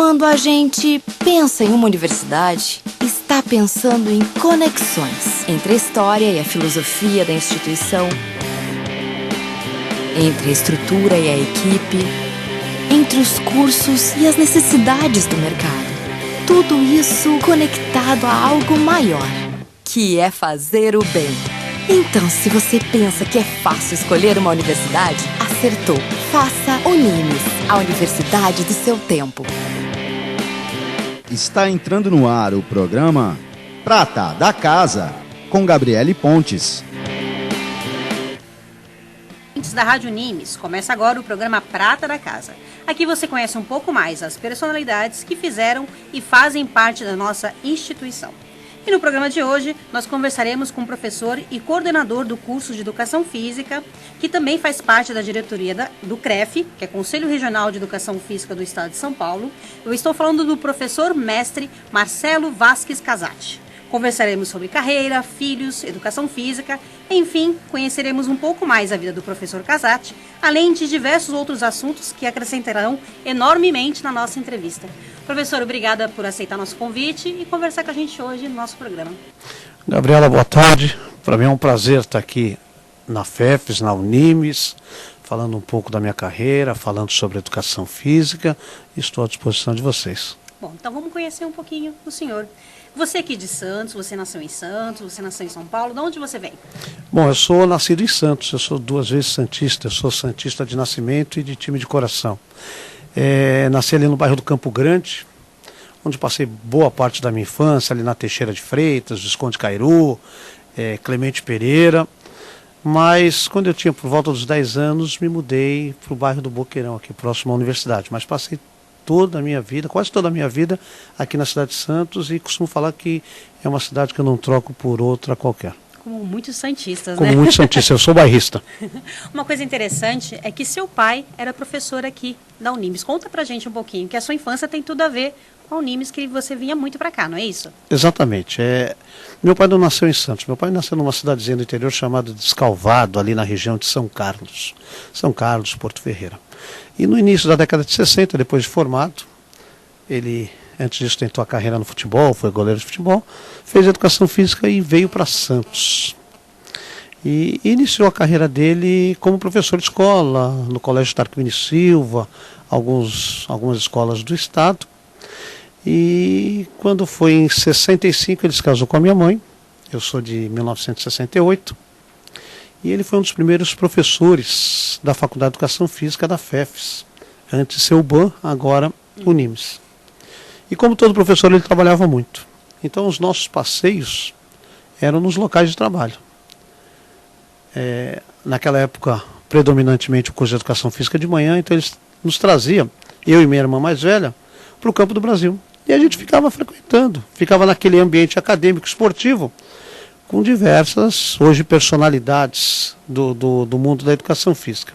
Quando a gente pensa em uma universidade, está pensando em conexões entre a história e a filosofia da instituição, entre a estrutura e a equipe, entre os cursos e as necessidades do mercado. Tudo isso conectado a algo maior, que é fazer o bem. Então, se você pensa que é fácil escolher uma universidade, acertou. Faça Unimes, a universidade do seu tempo. Está entrando no ar o programa Prata da Casa, com Gabriele Pontes. Da Rádio Unimes, começa agora o programa Prata da Casa. Aqui você conhece um pouco mais as personalidades que fizeram e fazem parte da nossa instituição. E no programa de hoje, nós conversaremos com o professor e coordenador do curso de Educação Física, que também faz parte da diretoria do CREF, que é Conselho Regional de Educação Física do Estado de São Paulo. Eu estou falando do professor mestre Marcelo Vasques Casati. Conversaremos sobre carreira, filhos, educação física, enfim, conheceremos um pouco mais a vida do professor Casati, além de diversos outros assuntos que acrescentarão enormemente na nossa entrevista. Professor, obrigada por aceitar nosso convite e conversar com a gente hoje no nosso programa. Gabriela, boa tarde. Para mim é um prazer estar aqui na FEFES, na Unimes, falando um pouco da minha carreira, falando sobre educação física, e estou à disposição de vocês. Bom, então vamos conhecer um pouquinho do senhor. Você aqui de Santos, você nasceu em Santos, você nasceu em São Paulo, de onde você vem? Bom, eu sou nascido em Santos, eu sou 2 vezes santista, eu sou santista de nascimento e de time de coração. Nasci ali no bairro do Campo Grande, onde passei boa parte da minha infância, ali na Teixeira de Freitas, Visconde Cairu, Clemente Pereira, mas quando eu tinha por volta dos 10 anos, me mudei para o bairro do Boqueirão, aqui próximo à universidade, mas passei toda a minha vida, quase toda a minha vida aqui na cidade de Santos, e costumo falar que é uma cidade que eu não troco por outra qualquer. Como muitos santistas, Como né? muitos santistas, eu sou bairrista. Uma coisa interessante é que seu pai era professor aqui da Unimes. Conta pra gente um pouquinho, que a sua infância tem tudo a ver com a Unimes, que você vinha muito pra cá, não é isso? Exatamente. Meu pai não nasceu em Santos, meu pai nasceu numa cidadezinha do interior chamada Descalvado, ali na região de São Carlos, Porto Ferreira. E no início da década de 60, depois de formado, ele, antes disso, tentou a carreira no futebol, foi goleiro de futebol, fez educação física e veio para Santos. E iniciou a carreira dele como professor de escola, no Colégio Tarquínio Silva, algumas escolas do estado. E quando foi em 65, ele se casou com a minha mãe, eu sou de 1968, e ele foi um dos primeiros professores da Faculdade de Educação Física da FEFES, antes seu UBAN, agora Unimes. E como todo professor, ele trabalhava muito. Então os nossos passeios eram nos locais de trabalho. Naquela época, predominantemente o curso de Educação Física de manhã, então eles nos traziam, eu e minha irmã mais velha, para o campo do Brasil. E a gente ficava frequentando, ficava naquele ambiente acadêmico esportivo, com diversas, hoje, personalidades do mundo da educação física.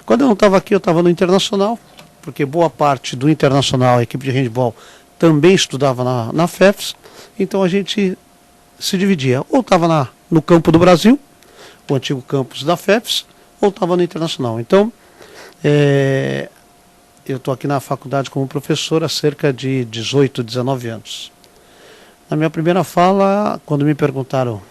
Quando eu não estava aqui, eu estava no Internacional, porque boa parte do Internacional, a equipe de handebol, também estudava na FEFES, então a gente se dividia, ou estava no campo do Brasil, o antigo campus da FEFES, ou estava no Internacional. Então, eu estou aqui na faculdade como professor há cerca de 18, 19 anos. Na minha primeira fala, quando me perguntaram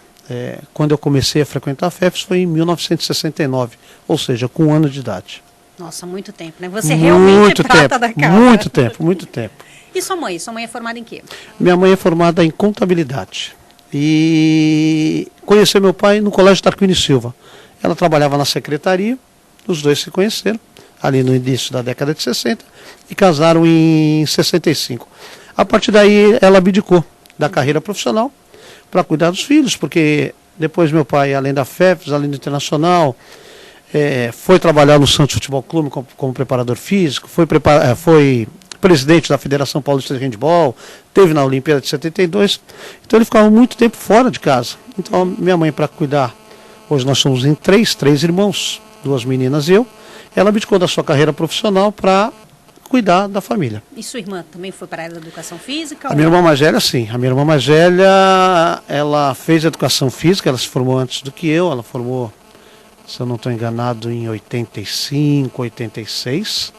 quando eu comecei a frequentar a FEFES, foi em 1969, ou seja, com 1 ano de idade. Nossa, muito tempo, né? Você realmente é prata da casa. Muito tempo, muito tempo. E sua mãe? Sua mãe é formada em quê? Minha mãe é formada em contabilidade. E conheceu meu pai no Colégio Tarquínio Silva. Ela trabalhava na secretaria, os dois se conheceram, ali no início da década de 60, e casaram em 65. A partir daí, ela abdicou da carreira profissional para cuidar dos filhos, porque depois meu pai, além da FEFES, além do Internacional, foi trabalhar no Santos Futebol Clube como preparador físico, foi presidente da Federação Paulista de Handebol, teve na Olimpíada de 72, então ele ficava muito tempo fora de casa. Então minha mãe, para cuidar, hoje nós somos em três irmãos, 2 meninas e eu, ela abdicou da sua carreira profissional para cuidar da família. E sua irmã também foi para a área da educação física? A minha irmã mais velha, sim. A minha irmã mais velha, ela fez educação física, ela se formou antes do que eu, ela formou, se eu não estou enganado, em 85, 86.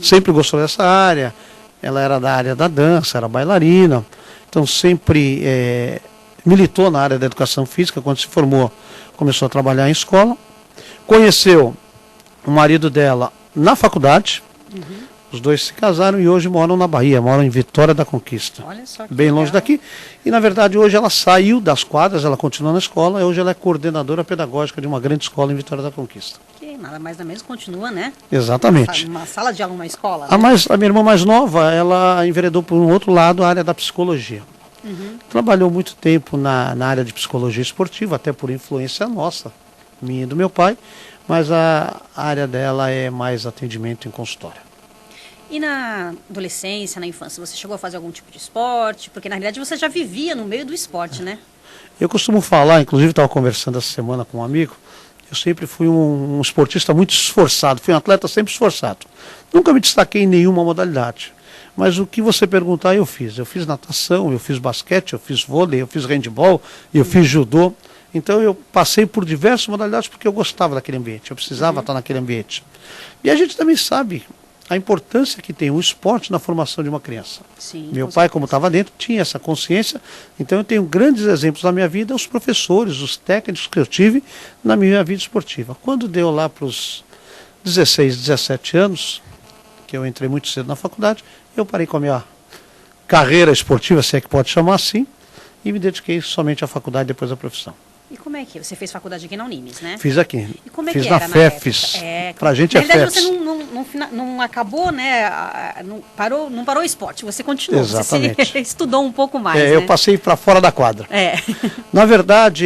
Sempre gostou dessa área, Ela era da área da dança, era bailarina, então sempre militou na área da educação física. Quando se formou, começou a trabalhar em escola. Conheceu o marido dela na faculdade. Os dois se casaram e hoje moram na Bahia, moram em Vitória da Conquista. Olha só que bem legal. longe daqui. E na verdade hoje ela saiu das quadras, ela continua na escola, e hoje ela é coordenadora pedagógica de uma grande escola em Vitória da Conquista. Que nada mais nada menos continua, né? Exatamente. Uma sala de aula, uma escola. Né? A minha irmã mais nova, ela enveredou por um outro lado a área da psicologia. Trabalhou muito tempo na área de psicologia esportiva, até por influência nossa, minha e do meu pai, mas a área dela é mais atendimento em consultório. E na adolescência, na infância, você chegou a fazer algum tipo de esporte? Porque na realidade você já vivia no meio do esporte, né? Eu costumo falar, inclusive estava conversando essa semana com um amigo, eu sempre fui um esportista muito esforçado, fui um atleta sempre esforçado. Nunca me destaquei em nenhuma modalidade. Mas o que você perguntar eu fiz. Eu fiz natação, eu fiz basquete, eu fiz vôlei, eu fiz handebol, eu fiz judô. Então eu passei por diversas modalidades porque eu gostava daquele ambiente, eu precisava estar naquele ambiente. E a gente também sabe a importância que tem o esporte na formação de uma criança. Sim, Meu pai, como estava dentro, tinha essa consciência, então eu tenho grandes exemplos na minha vida, os professores, os técnicos que eu tive na minha vida esportiva. Quando deu lá para os 16, 17 anos, que eu entrei muito cedo na faculdade, eu parei com a minha carreira esportiva, se é que pode chamar assim, e me dediquei somente à faculdade depois da profissão. E como é que você fez faculdade aqui na Unimes, né? Fiz aqui. E como é Fiz que na era FEFES. Pra gente é FEFES. Na verdade, FEFES. você não acabou, né? Não parou o esporte, você continuou. Exatamente. Você estudou um pouco mais, né? Eu passei para fora da quadra. Na verdade,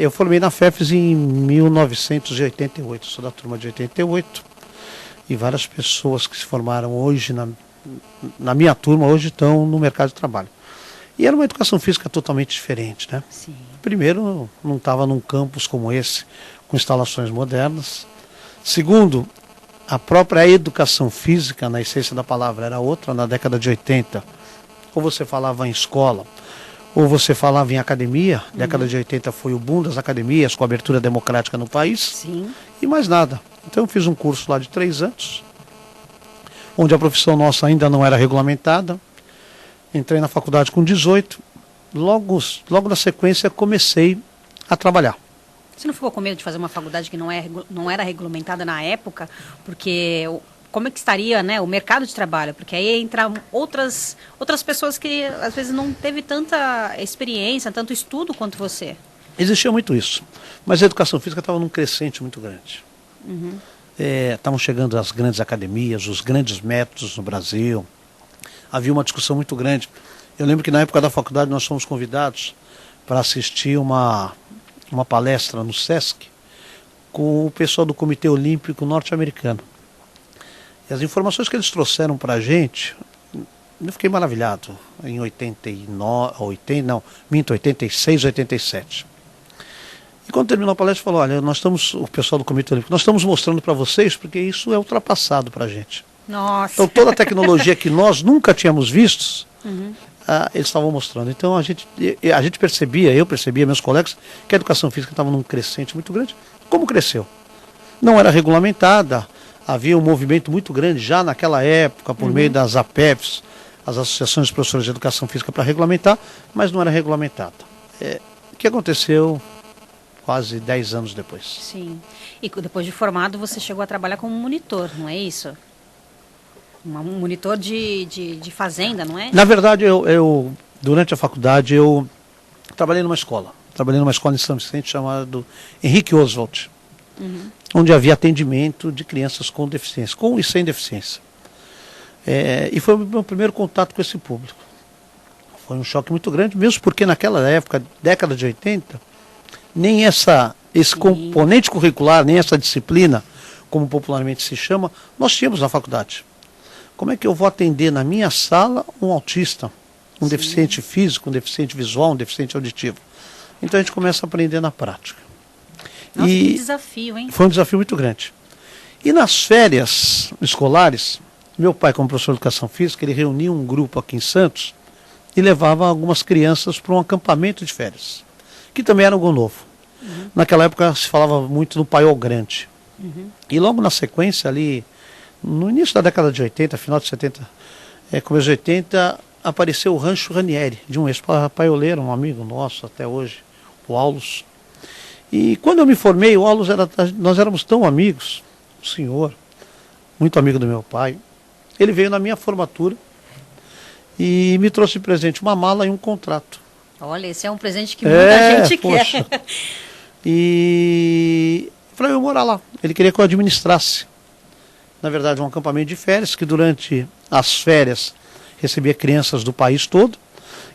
eu formei na FEFES em 1988. Sou da turma de 88. E várias pessoas que se formaram hoje na minha turma, hoje estão no mercado de trabalho. E era uma educação física totalmente diferente, né? Sim. Primeiro, não estava num campus como esse, com instalações modernas. Segundo, a própria educação física, na essência da palavra, era outra. Na década de 80, ou você falava em escola, ou você falava em academia. Década de 80 foi o boom das academias, com a abertura democrática no país. Sim. E mais nada. Então eu fiz um curso lá de 3 anos, onde a profissão nossa ainda não era regulamentada. Entrei na faculdade com 18, logo na sequência comecei a trabalhar. Você não ficou com medo de fazer uma faculdade que não era regulamentada na época? Porque como é que estaria, né, o mercado de trabalho? Porque aí entram outras pessoas que às vezes não teve tanta experiência, tanto estudo quanto você. Existia muito isso, mas a educação física estava num crescente muito grande. Estavam chegando as grandes academias, os grandes métodos no Brasil. Havia uma discussão muito grande. Eu lembro que na época da faculdade nós fomos convidados para assistir uma palestra no SESC com o pessoal do Comitê Olímpico Norte-Americano. E as informações que eles trouxeram para a gente, eu fiquei maravilhado, em 86, 87. E quando terminou a palestra, falou, olha, o pessoal do Comitê Olímpico, nós estamos mostrando para vocês porque isso é ultrapassado para a gente. Nossa. Então toda a tecnologia que nós nunca tínhamos visto, eles estavam mostrando. Então a gente percebia, eu percebia, meus colegas, que a educação física estava num crescente muito grande. Como cresceu? Não era regulamentada, havia um movimento muito grande já naquela época, por meio das APEFs, as Associações de Professores de Educação Física, para regulamentar, mas não era regulamentada. O que aconteceu quase 10 anos depois. Sim. E depois de formado, você chegou a trabalhar como monitor, não é isso? Um monitor de fazenda, não é? Na verdade, eu durante a faculdade, eu trabalhei numa escola. Trabalhei numa escola em São Vicente chamada Henrique Oswald, onde havia atendimento de crianças com deficiência, com e sem deficiência. E foi o meu primeiro contato com esse público. Foi um choque muito grande, mesmo porque naquela época, década de 80, nem esse componente curricular, nem essa disciplina, como popularmente se chama, nós tínhamos na faculdade. Como é que eu vou atender na minha sala um autista, um deficiente físico, um deficiente visual, um deficiente auditivo? Então a gente começa a aprender na prática. Nossa, que desafio, hein? Foi um desafio muito grande. E nas férias escolares, meu pai, como professor de educação física, ele reunia um grupo aqui em Santos e levava algumas crianças para um acampamento de férias, que também era algo novo. Naquela época se falava muito no Paiol Grande. E logo na sequência ali, no início da década de 80, final de 70, começo de 80, apareceu o Rancho Ranieri, de um ex-paioleiro, um amigo nosso até hoje, o Aulos. E quando eu me formei, o Aulos nós éramos tão amigos, o senhor, muito amigo do meu pai. Ele veio na minha formatura e me trouxe de presente uma mala e um contrato. Olha, esse é um presente que muita gente poxa. quer. E falei, eu ia morar lá. Ele queria que eu administrasse. Na verdade, um acampamento de férias, que durante as férias recebia crianças do país todo.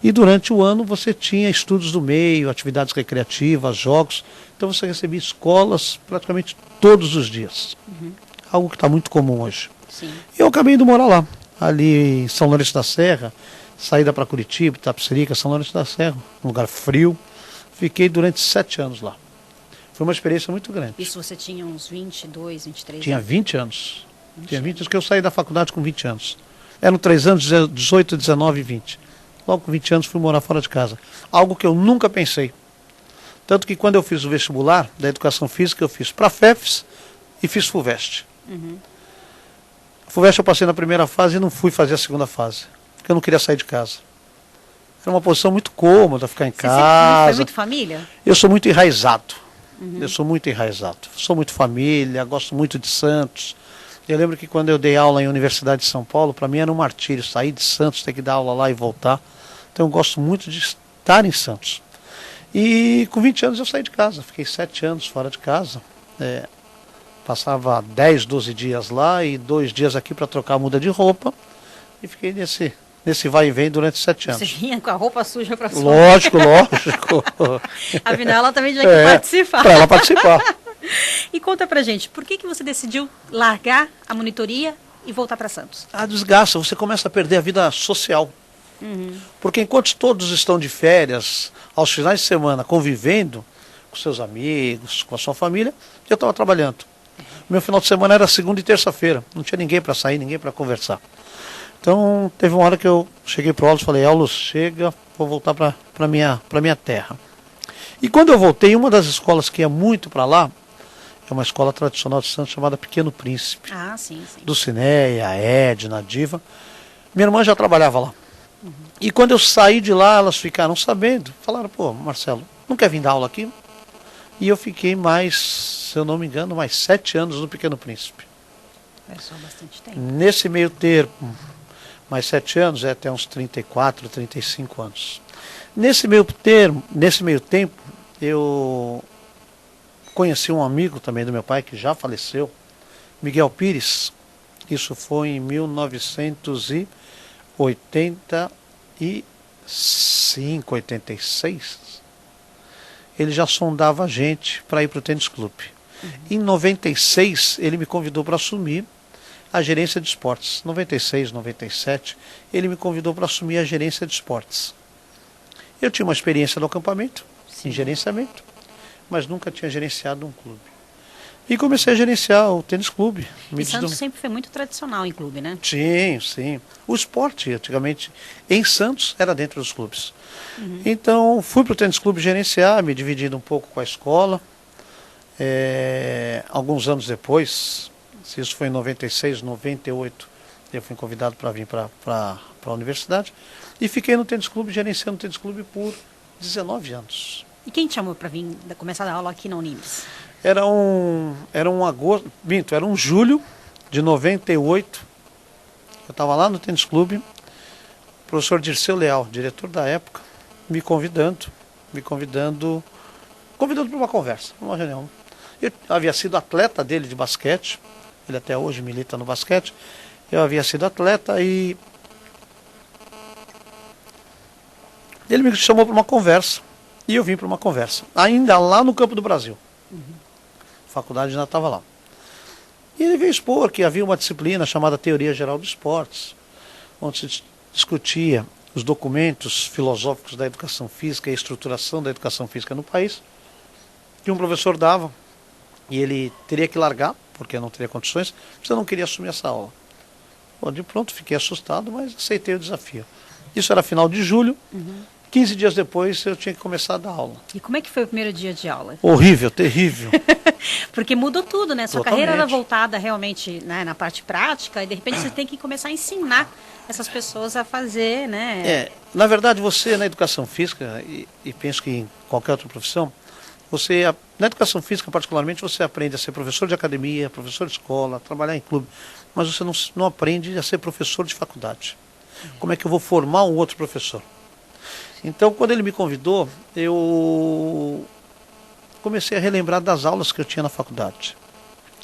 E durante o ano você tinha estudos do meio, atividades recreativas, jogos. Então você recebia escolas praticamente todos os dias. Algo que está muito comum hoje. Sim. Eu acabei indo morar lá, ali em São Lourenço da Serra, saída para Curitiba, Itapecerica, São Lourenço da Serra, um lugar frio. Fiquei durante 7 anos lá. Foi uma experiência muito grande. Isso você tinha uns 22, 23 Tinha anos? 20 anos. Tinha 20 anos, porque eu saí da faculdade com 20 anos. Eram 3 anos, 18, 19 e 20. Logo com 20 anos fui morar fora de casa. Algo que eu nunca pensei. Tanto que quando eu fiz o vestibular da Educação Física, eu fiz para FEFES e fiz FUVEST. FUVEST eu passei na primeira fase e não fui fazer a segunda fase. Porque eu não queria sair de casa. Era uma posição muito cômoda, ficar em casa. Foi muito família? Eu sou muito enraizado. Eu sou muito enraizado. Sou muito família, gosto muito de Santos. Eu lembro que quando eu dei aula em Universidade de São Paulo, para mim era um martírio sair de Santos, ter que dar aula lá e voltar. Então eu gosto muito de estar em Santos. E com 20 anos eu saí de casa, fiquei 7 anos fora de casa. Passava 10, 12 dias lá e 2 dias aqui para trocar a muda de roupa. E fiquei nesse vai e vem durante 7 anos. Você vinha com a roupa suja para sua Lógico, lógico. Afinal, ela também tinha que participar. Para ela participar. E conta pra gente, por que você decidiu largar a monitoria e voltar para Santos? Desgasta, você começa a perder a vida social. Porque enquanto todos estão de férias, aos finais de semana, convivendo com seus amigos, com a sua família, eu estava trabalhando. Meu final de semana era segunda e terça-feira, não tinha ninguém para sair, ninguém para conversar. Então, teve uma hora que eu cheguei para o Aulos e falei, Aulos, chega, vou voltar para minha terra. E quando eu voltei, uma das escolas que ia muito para lá, é uma escola tradicional de Santos chamada Pequeno Príncipe. Ah, sim. Do Cineia, a Edna, a Diva. Minha irmã já trabalhava lá. E quando eu saí de lá, elas ficaram sabendo. Falaram, pô, Marcelo, não quer vir dar aula aqui? E eu fiquei mais, se eu não me engano, mais 7 anos no Pequeno Príncipe. É só bastante tempo. Nesse meio termo, mais 7 anos, até uns 34, 35 anos. Nesse meio tempo, eu conheci um amigo também do meu pai, que já faleceu, Miguel Pires. Isso foi em 1985, 86. Ele já sondava a gente para ir para o tênis clube. Em 96, ele me convidou para assumir a gerência de esportes. 96, 97, ele me convidou para assumir a gerência de esportes. Eu tinha uma experiência no acampamento, em gerenciamento, mas nunca tinha gerenciado um clube. E comecei a gerenciar o tênis clube. E Santos sempre foi muito tradicional em clube, né? Sim, sim. O esporte, antigamente, em Santos, era dentro dos clubes. Então, fui para o tênis clube gerenciar, me dividindo um pouco com a escola. Alguns anos depois, se isso foi em 96, 98, eu fui convidado para vir para a universidade. E fiquei no tênis clube, gerenciando o tênis clube por 19 anos. E quem te chamou para vir começar a dar aula aqui na Unimes? Era um julho de 98. Eu estava lá no tênis clube. O professor Dirceu Leal, diretor da época, me convidando para uma conversa, uma reunião. Eu havia sido atleta dele de basquete. Ele até hoje milita no basquete. Eu havia sido atleta e ele me chamou para uma conversa. E eu vim para uma conversa, ainda lá no Campo do Brasil. A faculdade ainda estava lá. E ele veio expor que havia uma disciplina chamada Teoria Geral dos Esportes, onde se discutia os documentos filosóficos da educação física e a estruturação da educação física no país, que um professor dava, e ele teria que largar, porque não teria condições, porque eu não queria assumir essa aula. Bom, de pronto, fiquei assustado, mas aceitei o desafio. Isso era final de julho. 15 dias depois eu tinha que começar a dar aula. E como é que foi o primeiro dia de aula? Horrível, terrível. Porque mudou tudo, né? Sua Totalmente. carreira era voltada realmente, né, na parte prática, e de repente você tem que começar a ensinar essas pessoas a fazer, né? Na verdade, você na educação física, e penso que em qualquer outra profissão, na educação física particularmente, você aprende a ser professor de academia, professor de escola, trabalhar em clube, mas você não aprende a ser professor de faculdade. Como é que eu vou formar um outro professor? Então, quando ele me convidou, eu comecei a relembrar das aulas que eu tinha na faculdade.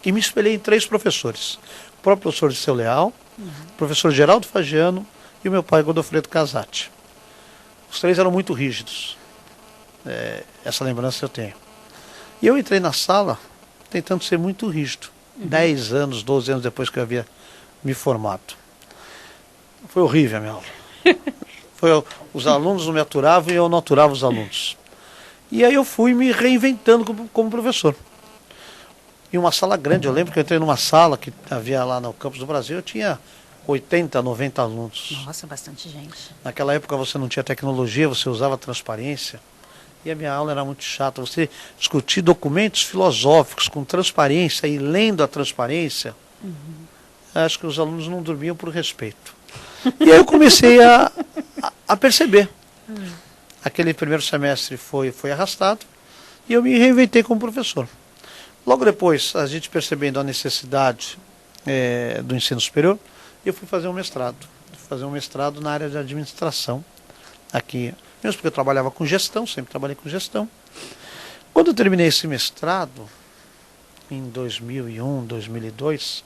E me espelhei em 3 professores. O próprio professor de Seu Leal, o professor Geraldo Fagiano e o meu pai, Godofredo Casati. Os 3 eram muito rígidos. Essa lembrança eu tenho. E eu entrei na sala tentando ser muito rígido. 10 anos, 12 anos depois que eu havia me formado. Foi horrível a minha aula. Os alunos não me aturavam e eu não aturava os alunos. E aí eu fui me reinventando como professor. Em uma sala grande, eu lembro que eu entrei numa sala que havia lá no Campus do Brasil, eu tinha 80, 90 alunos. Nossa, bastante gente. Naquela época você não tinha tecnologia, você usava transparência. E a minha aula era muito chata. Você discutir documentos filosóficos com transparência e lendo a transparência, acho que os alunos não dormiam por respeito. E aí eu comecei a perceber. Aquele primeiro semestre foi arrastado e eu me reinventei como professor. Logo depois, a gente percebendo a necessidade do ensino superior, eu fui fazer um mestrado. Fazer um mestrado na área de administração, aqui, mesmo porque eu trabalhava com gestão, sempre trabalhei com gestão. Quando eu terminei esse mestrado, em 2001, 2002,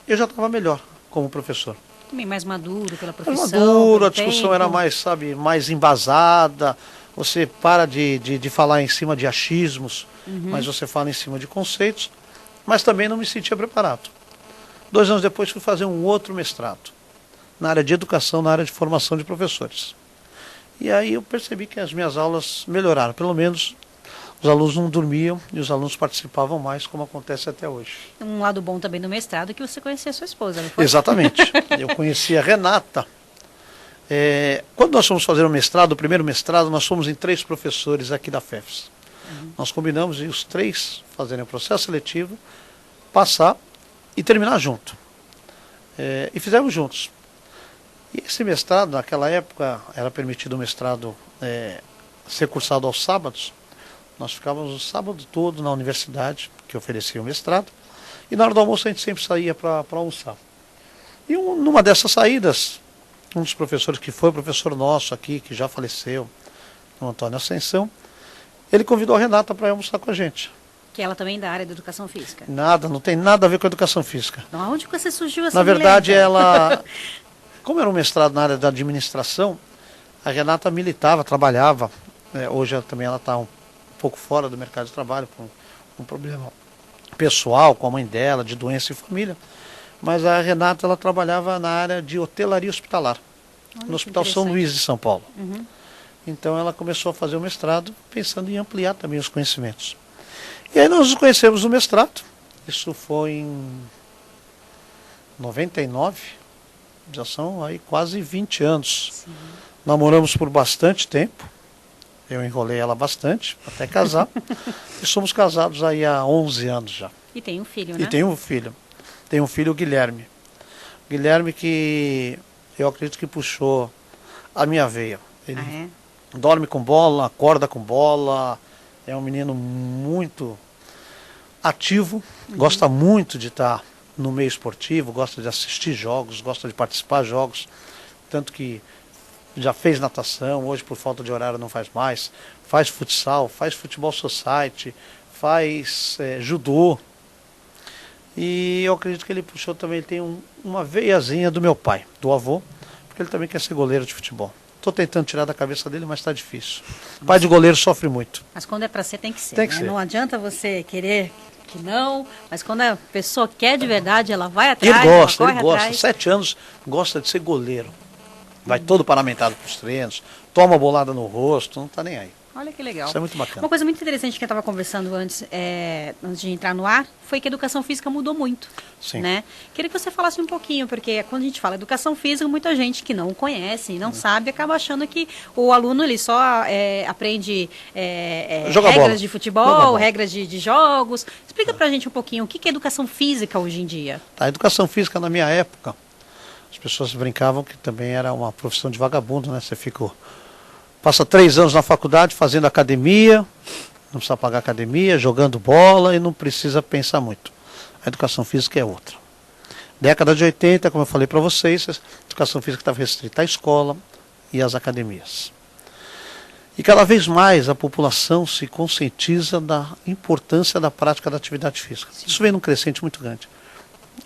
eu já estava melhor como professor. Também mais maduro pela profissão. Mais maduro, a pelo discussão tempo. era mais embasada, você para de falar em cima de achismos, mas você fala em cima de conceitos, mas também não me sentia preparado. 2 anos depois fui fazer um outro mestrado, na área de educação, na área de formação de professores. E aí eu percebi que as minhas aulas melhoraram, pelo menos os alunos não dormiam e os alunos participavam mais, como acontece até hoje. Um lado bom também do mestrado é que você conhecia a sua esposa, não foi? Exatamente. Eu conheci a Renata. Quando nós fomos fazer o mestrado, o primeiro mestrado, nós fomos em 3 professores aqui da FEFS. Nós combinamos de os 3 fazerem o processo seletivo, passar e terminar junto. E fizemos juntos. E esse mestrado, naquela época, era permitido o mestrado ser cursado aos sábados. Nós ficávamos o sábado todo na universidade, que oferecia o mestrado, e na hora do almoço a gente sempre saía para almoçar. E numa dessas saídas, um dos professores que foi professor nosso aqui, que já faleceu, o Antônio Ascensão, ele convidou a Renata para almoçar com a gente. Que ela também é da área da educação física. Nada, não tem nada a ver com a educação física. Então, onde você surgiu essa Na verdade, beleza? como era um mestrado na área da administração, a Renata militava, trabalhava. Hoje também ela está um pouco fora do mercado de trabalho, por um problema pessoal com a mãe dela, de doença e família. Mas a Renata, ela trabalhava na área de hotelaria hospitalar, no Hospital São Luís de São Paulo. Então ela começou a fazer o mestrado, pensando em ampliar também os conhecimentos. E aí nós nos conhecemos no mestrado, isso foi em 99, já são aí quase 20 anos. Sim. Namoramos por bastante tempo, eu enrolei ela bastante, até casar, e somos casados aí há 11 anos já. E tem um filho, né? E tem um filho. Tem um filho, o Guilherme. Guilherme que eu acredito que puxou a minha veia. Ele dorme com bola, acorda com bola, é um menino muito ativo, gosta muito de estar no meio esportivo, gosta de assistir jogos, gosta de participar de jogos, tanto que já fez natação, hoje por falta de horário não faz mais, faz futsal, faz futebol society, faz judô. E eu acredito que ele puxou também, ele tem uma veiazinha do meu pai, do avô, porque ele também quer ser goleiro de futebol. Estou tentando tirar da cabeça dele, mas está difícil. Pai de goleiro sofre muito. Mas quando é para ser, tem que ser. Tem que ser. Não adianta você querer que não, mas quando a pessoa quer de verdade, ela vai atrás, ele gosta. Atrás. 7 anos, gosta de ser goleiro. Vai todo paramentado para os treinos, toma bolada no rosto, não está nem aí. Olha que legal. Isso é muito bacana. Uma coisa muito interessante que eu estava conversando antes de entrar no ar, foi que a educação física mudou muito. Sim. Né? Queria que você falasse um pouquinho, porque quando a gente fala educação física, muita gente que não conhece, não sabe, acaba achando que o aluno ele só aprende regras de futebol, regras de jogos. Explica pra gente um pouquinho o que é educação física hoje em dia. A educação física, na minha época, as pessoas brincavam que também era uma profissão de vagabundo, né? Você passa 3 anos na faculdade fazendo academia, não precisa pagar academia, jogando bola e não precisa pensar muito. A educação física é outra. Década de 80, como eu falei para vocês, a educação física estava restrita à escola e às academias. E cada vez mais a população se conscientiza da importância da prática da atividade física. Sim. Isso vem num crescente muito grande.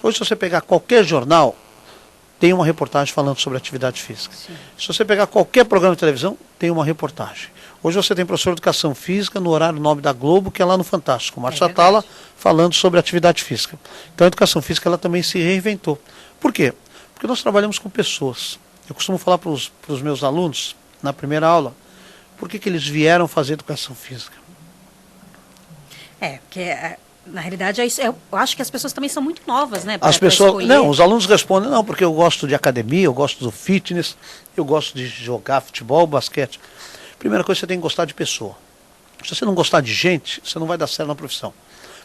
Hoje, se você pegar qualquer jornal, tem uma reportagem falando sobre atividade física. Sim. Se você pegar qualquer programa de televisão, tem uma reportagem. Hoje você tem professor de educação física no horário nobre da Globo, que é lá no Fantástico. Márcio Atala falando sobre atividade física. Então a educação física ela também se reinventou. Por quê? Porque nós trabalhamos com pessoas. Eu costumo falar para os meus alunos, na primeira aula, por que eles vieram fazer educação física. Porque na realidade, eu acho que as pessoas também são muito novas, né? As pessoas, não, os alunos respondem, não, porque eu gosto de academia, eu gosto do fitness, eu gosto de jogar futebol, basquete. Primeira coisa, você tem que gostar de pessoa. Se você não gostar de gente, você não vai dar certo na profissão.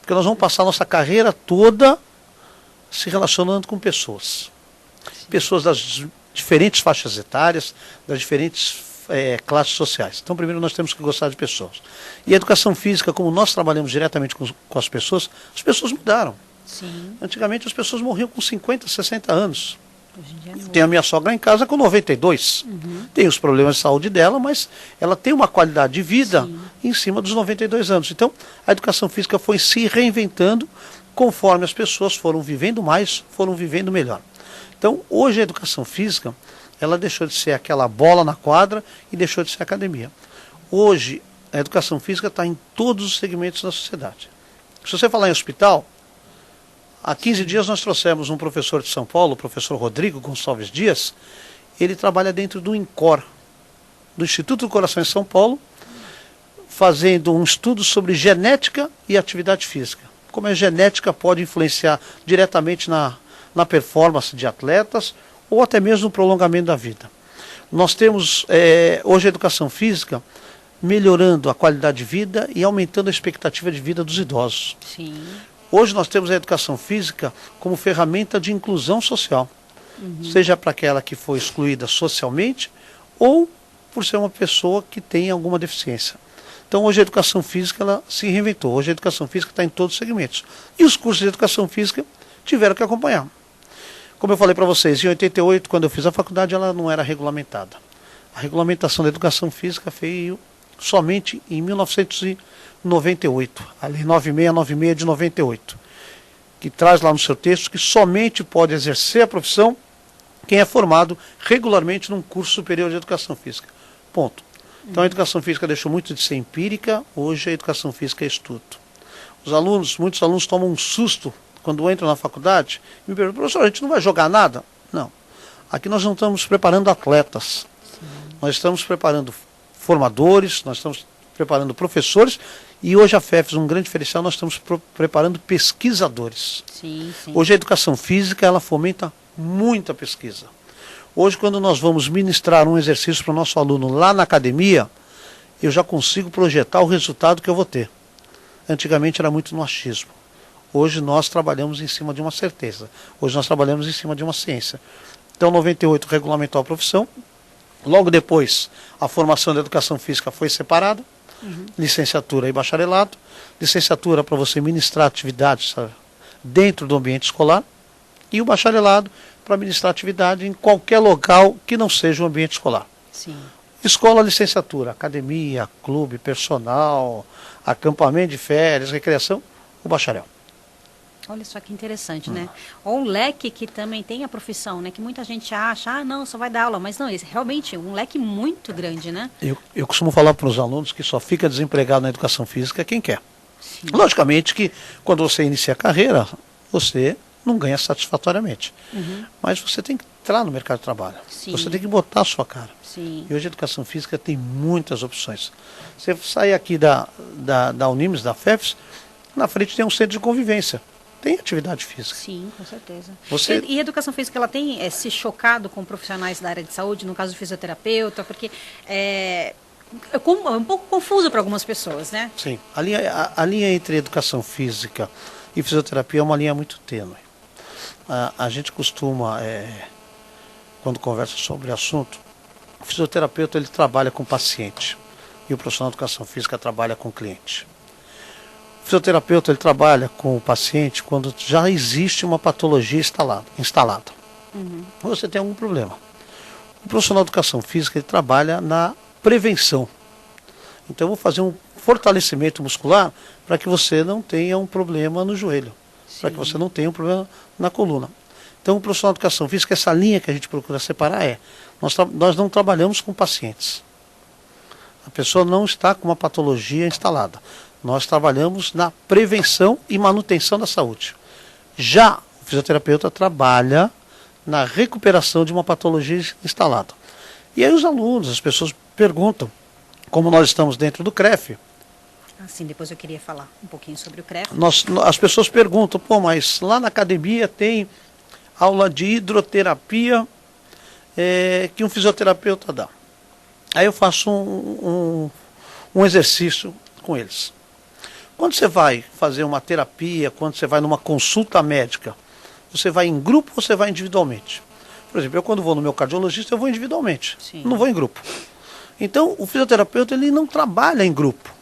Porque nós vamos passar a nossa carreira toda se relacionando com pessoas. Sim. Pessoas das diferentes faixas etárias, das diferentes classes sociais. Então, primeiro nós temos que gostar de pessoas. E a educação física, como nós trabalhamos diretamente com as pessoas mudaram. Sim. Antigamente as pessoas morriam com 50, 60 anos. Hoje em dia não. Tenho a minha sogra em casa com 92. Uhum. Tem os problemas de saúde dela, mas ela tem uma qualidade de vida em cima dos 92 anos. Então, a educação física foi se reinventando conforme as pessoas foram vivendo mais, foram vivendo melhor. Então, hoje a educação física ela deixou de ser aquela bola na quadra e deixou de ser academia. Hoje, a educação física está em todos os segmentos da sociedade. Se você falar em hospital, há 15 dias nós trouxemos um professor de São Paulo, o professor Rodrigo Gonçalves Dias. Ele trabalha dentro do INCOR, do Instituto do Coração em São Paulo, fazendo um estudo sobre genética e atividade física. Como a genética pode influenciar diretamente na performance de atletas, ou até mesmo no prolongamento da vida. Nós temos hoje a educação física melhorando a qualidade de vida e aumentando a expectativa de vida dos idosos. Sim. Hoje nós temos a educação física como ferramenta de inclusão social, seja para aquela que foi excluída socialmente ou por ser uma pessoa que tem alguma deficiência. Então hoje a educação física ela se reinventou, hoje a educação física está em todos os segmentos. E os cursos de educação física tiveram que acompanhar. Como eu falei para vocês, em 88, quando eu fiz a faculdade, ela não era regulamentada. A regulamentação da educação física veio somente em 1998, a Lei 9696 de 98, que traz lá no seu texto que somente pode exercer a profissão quem é formado regularmente num curso superior de educação física. Ponto. Então a educação física deixou muito de ser empírica, hoje a educação física é estudo. Muitos alunos tomam um susto quando entram na faculdade, e me perguntam, professor, a gente não vai jogar nada? Não. Aqui nós não estamos preparando atletas. Sim. Nós estamos preparando formadores, nós estamos preparando professores, e hoje a FEFES, um grande diferencial, nós estamos preparando pesquisadores. Sim. Hoje a educação física, ela fomenta muita pesquisa. Hoje, quando nós vamos ministrar um exercício para o nosso aluno lá na academia, eu já consigo projetar o resultado que eu vou ter. Antigamente era muito no achismo. Hoje nós trabalhamos em cima de uma certeza. Hoje nós trabalhamos em cima de uma ciência. Então, 98 regulamentou a profissão. Logo depois, a formação da educação física foi separada. Licenciatura e bacharelado. Licenciatura para você ministrar atividades dentro do ambiente escolar. E o bacharelado para ministrar atividade em qualquer local que não seja o ambiente escolar. Sim. Escola, licenciatura, academia, clube, personal, acampamento de férias, recreação, o bacharel. Olha só que interessante, né? Ou um leque que também tem a profissão, né? Que muita gente acha, não, só vai dar aula. Mas não, esse realmente é um leque muito grande, né? Eu costumo falar para os alunos que só fica desempregado na educação física quem quer. Sim. Logicamente que quando você inicia a carreira, você não ganha satisfatoriamente. Mas você tem que entrar no mercado de trabalho. Sim. Você tem que botar a sua cara. Sim. E hoje a educação física tem muitas opções. Você sai aqui da Unimes, da FEFS, na frente tem um centro de convivência. Tem atividade física. Sim, com certeza. Você- E a educação física, ela tem se chocado com profissionais da área de saúde, no caso do fisioterapeuta, porque é um pouco confuso para algumas pessoas, né? Sim, a linha entre educação física e fisioterapia é uma linha muito tênue. A gente costuma, quando conversa sobre o assunto, o fisioterapeuta ele trabalha com o paciente e o profissional de educação física trabalha com o cliente. O fisioterapeuta ele trabalha com o paciente quando já existe uma patologia instalada. Você tem algum problema. O profissional de educação física ele trabalha na prevenção. Então eu vou fazer um fortalecimento muscular para que você não tenha um problema no joelho, para que você não tenha um problema na coluna. Então o profissional de educação física, essa linha que a gente procura separar nós não trabalhamos com pacientes. A pessoa não está com uma patologia instalada. Nós trabalhamos na prevenção e manutenção da saúde. Já o fisioterapeuta trabalha na recuperação de uma patologia instalada. E aí os alunos, as pessoas perguntam, como nós estamos dentro do CREF, Assim, depois eu queria falar um pouquinho sobre o CREF. as pessoas perguntam, mas lá na academia tem aula de hidroterapia que um fisioterapeuta dá. Aí eu faço um exercício com eles. Quando você vai fazer uma terapia, quando você vai numa consulta médica, você vai em grupo ou você vai individualmente? Por exemplo, eu quando vou no meu cardiologista, eu vou individualmente, Sim. não vou em grupo. Então, o fisioterapeuta ele não trabalha em grupo.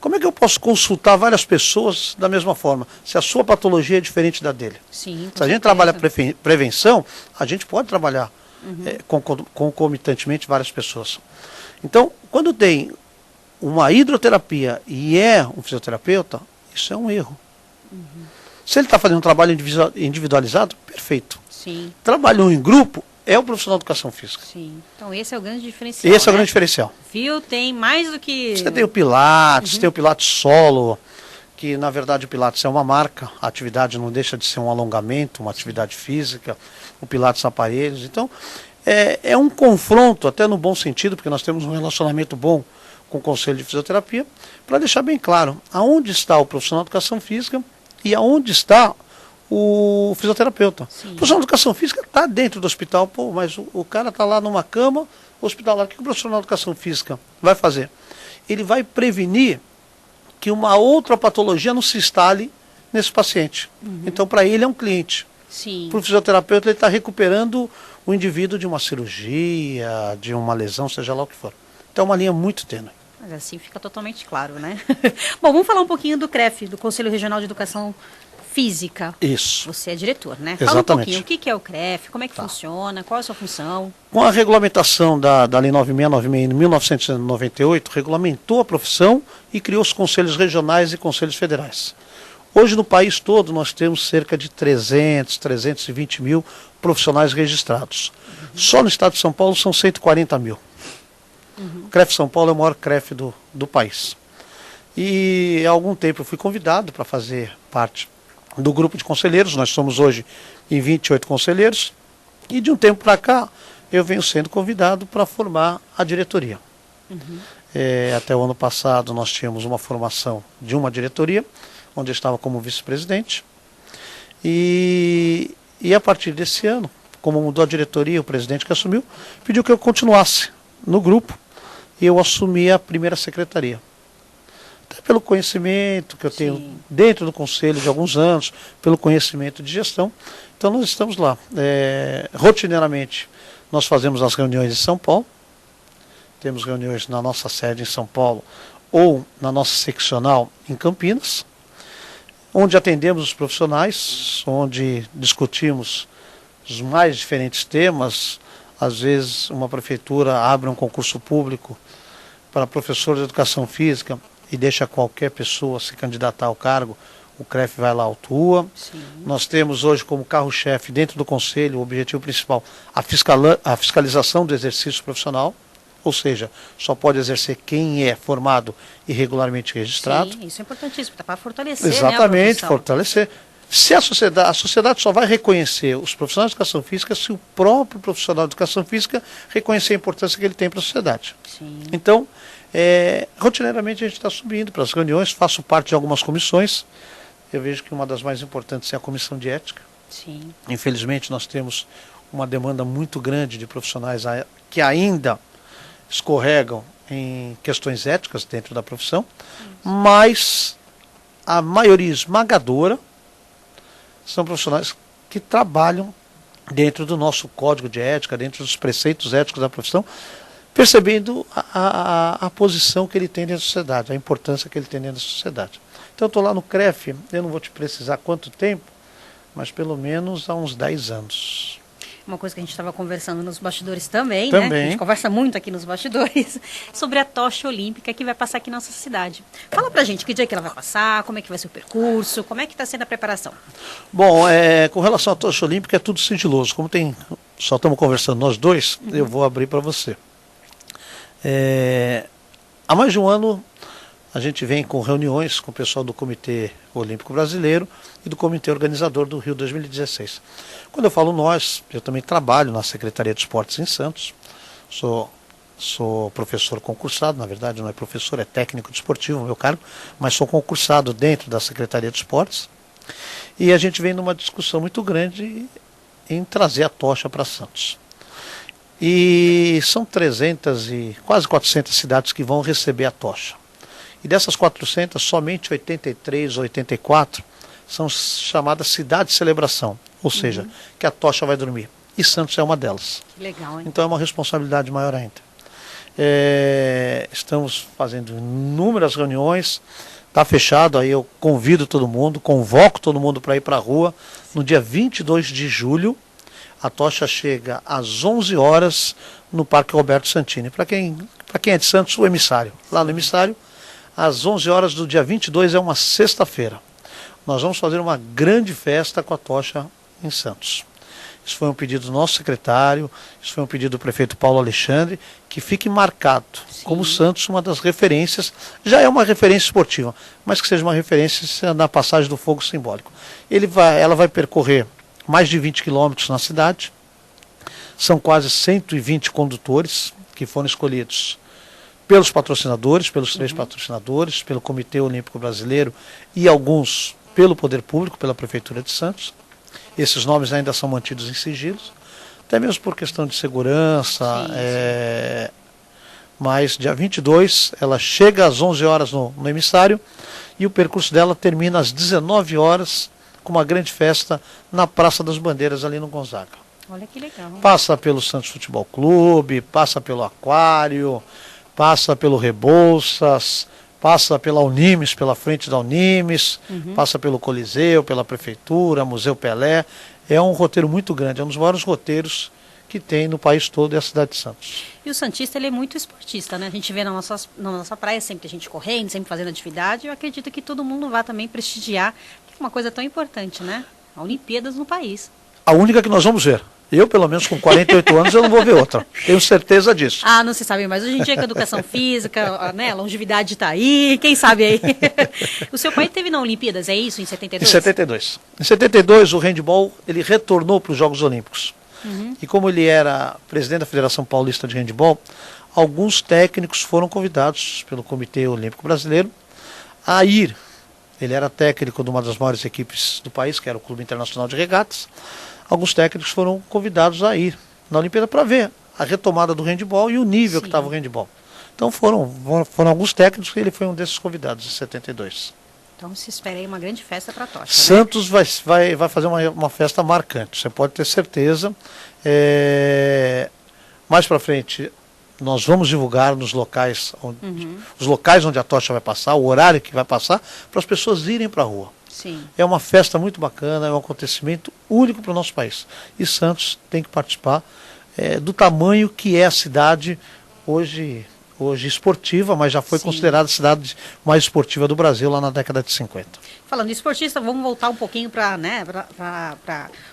Como é que eu posso consultar várias pessoas da mesma forma, se a sua patologia é diferente da dele? Sim, com Se a gente certeza. trabalha prevenção, a gente pode trabalhar concomitantemente várias pessoas. Então, quando tem uma hidroterapia e é um fisioterapeuta, isso é um erro. Se ele está fazendo um trabalho individualizado, perfeito. Sim, Trabalhou em grupo, é o profissional de educação física. sim. Então esse é o grande diferencial. Esse é o né? grande diferencial. Viu? Tem mais do que... Você tem o Pilates, tem o Pilates solo, que na verdade o Pilates é uma marca, a atividade não deixa de ser um alongamento, uma atividade física, o Pilates aparelhos. Então, é um confronto, até no bom sentido, porque nós temos um relacionamento bom com o Conselho de Fisioterapia, para deixar bem claro aonde está o profissional de educação física e aonde está o fisioterapeuta. Sim. O profissional de educação física está dentro do hospital, mas o cara está lá numa cama hospitalar. O que o profissional de educação física vai fazer? Ele vai prevenir que uma outra patologia não se instale nesse paciente. Então, para ele é um cliente. Sim. Para o fisioterapeuta, ele está recuperando o indivíduo de uma cirurgia, de uma lesão, seja lá o que for. Então, é uma linha muito tênue. Mas assim fica totalmente claro, né? Bom, vamos falar um pouquinho do CREF, do Conselho Regional de Educação Física. Isso. Você é diretor, né? Fala um Exatamente. pouquinho, o que é o CREF, como é que funciona, qual é a sua função? Com a regulamentação da Lei 9696 em 1998, regulamentou a profissão e criou os conselhos regionais e conselhos federais. Hoje no país todo nós temos cerca de 320 mil profissionais registrados. Só no estado de São Paulo são 140 mil. O CREF São Paulo é o maior CREF do país. E há algum tempo eu fui convidado para fazer parte do grupo de conselheiros. Nós somos hoje em 28 conselheiros. E de um tempo para cá eu venho sendo convidado para formar a diretoria. Até o ano passado nós tínhamos uma formação de uma diretoria, onde eu estava como vice-presidente. E a partir desse ano, como mudou a diretoria, o presidente que assumiu, pediu que eu continuasse no grupo e eu assumi a primeira secretaria. Até pelo conhecimento que eu tenho Sim. dentro do conselho de alguns anos, pelo conhecimento de gestão. Então nós estamos lá. Rotineiramente nós fazemos as reuniões em São Paulo, temos reuniões na nossa sede em São Paulo ou na nossa seccional em Campinas, onde atendemos os profissionais, onde discutimos os mais diferentes temas. Às vezes uma prefeitura abre um concurso público para professores de educação física e deixa qualquer pessoa se candidatar ao cargo, o CREF vai lá, autua. Sim. Nós temos hoje como carro-chefe dentro do Conselho, o objetivo principal, a fiscalização do exercício profissional, ou seja, só pode exercer quem é formado e regularmente registrado. Sim, isso é importantíssimo, para fortalecer, Exatamente, né, a profissão. fortalecer. Se a sociedade só vai reconhecer os profissionais de educação física se o próprio profissional de educação física reconhecer a importância que ele tem para a sociedade. Sim. Então, rotineiramente a gente está subindo para as reuniões, faço parte de algumas comissões. Eu vejo que uma das mais importantes é a comissão de ética. Sim. Infelizmente nós temos uma demanda muito grande de profissionais que ainda escorregam em questões éticas dentro da profissão, mas a maioria esmagadora são profissionais que trabalham dentro do nosso código de ética, dentro dos preceitos éticos da profissão, percebendo a posição que ele tem dentro da sociedade, a importância que ele tem dentro da sociedade. Então eu estou lá no CREF, eu não vou te precisar quanto tempo, mas pelo menos há uns 10 anos. Uma coisa que a gente estava conversando nos bastidores também, né? A gente conversa muito aqui nos bastidores, sobre a tocha olímpica que vai passar aqui na nossa cidade. Fala pra gente que dia que ela vai passar, como é que vai ser o percurso, como é que está sendo a preparação? Bom, com relação à tocha olímpica é tudo sigiloso. Como só estamos conversando nós dois, eu vou abrir para você. Há mais de um ano a gente vem com reuniões com o pessoal do Comitê Olímpico Brasileiro e do Comitê Organizador do Rio 2016. Quando eu falo nós, eu também trabalho na Secretaria de Esportes em Santos. Sou professor concursado, na verdade não é professor, é técnico desportivo o meu cargo, mas sou concursado dentro da Secretaria de Esportes. E a gente vem numa discussão muito grande em trazer a tocha para Santos. E são 300 e quase 400 cidades que vão receber a tocha. E dessas 400, somente 83 ou 84 são chamadas cidades de celebração, ou seja, que a tocha vai dormir. E Santos é uma delas. Que legal, hein? Então é uma responsabilidade maior ainda. Estamos fazendo inúmeras reuniões, está fechado, aí eu convido todo mundo, convoco todo mundo para ir para a rua. No dia 22 de julho, a tocha chega às 11 horas no Parque Roberto Santini. Para quem é de Santos, o emissário. Lá no emissário, às 11 horas do dia 22, é uma sexta-feira. Nós vamos fazer uma grande festa com a tocha em Santos. Isso foi um pedido do nosso secretário, isso foi um pedido do prefeito Paulo Alexandre, que fique marcado como Santos uma das referências, já é uma referência esportiva, mas que seja uma referência na passagem do fogo simbólico. Ela vai percorrer mais de 20 quilômetros na cidade, são quase 120 condutores que foram escolhidos pelos patrocinadores, pelos 3 patrocinadores, pelo Comitê Olímpico Brasileiro e alguns pelo Poder Público, pela Prefeitura de Santos. Esses nomes ainda são mantidos em sigilos, até mesmo por questão de segurança. Mas dia 22 ela chega às 11 horas no emissário e o percurso dela termina às 19 horas com uma grande festa na Praça das Bandeiras, ali no Gonzaga. Olha que legal. Passa pelo Santos Futebol Clube, passa pelo Aquário, passa pelo Rebouças, passa pela Unimes, pela frente da Unimes, passa pelo Coliseu, pela Prefeitura, Museu Pelé. É um roteiro muito grande, é um dos maiores roteiros que tem no país todo, é a cidade de Santos. E o santista, ele é muito esportista, né? A gente vê na nossa praia sempre a gente correndo, sempre fazendo atividade. Eu acredito que todo mundo vá também prestigiar, que é uma coisa tão importante, né? A Olimpíadas no país. A única que nós vamos ver. Eu, pelo menos com 48 anos, eu não vou ver outra. Tenho certeza disso. Ah, não se sabe, mas hoje em dia com a educação física, né, a longevidade está aí, quem sabe aí. O seu pai teve na Olimpíadas, é isso, em 72? Em 72. Em 72, o handball, ele retornou para os Jogos Olímpicos. E como ele era presidente da Federação Paulista de Handball, alguns técnicos foram convidados pelo Comitê Olímpico Brasileiro a ir. Ele era técnico de uma das maiores equipes do país, que era o Clube Internacional de Regatas. Alguns técnicos foram convidados a ir na Olimpíada para ver a retomada do handball e o nível que estava o handball. Então foram alguns técnicos e ele foi um desses convidados em 72. Então se espera aí uma grande festa para a tocha. Santos, né? vai fazer uma festa marcante, você pode ter certeza. Mais para frente nós vamos divulgar nos locais, os locais onde a tocha vai passar, o horário que vai passar, para as pessoas irem para a rua. Sim. É uma festa muito bacana, é um acontecimento único para o nosso país. E Santos tem que participar do tamanho que é a cidade hoje esportiva, mas já foi considerada a cidade mais esportiva do Brasil lá na década de 50. Falando em esportista, vamos voltar um pouquinho para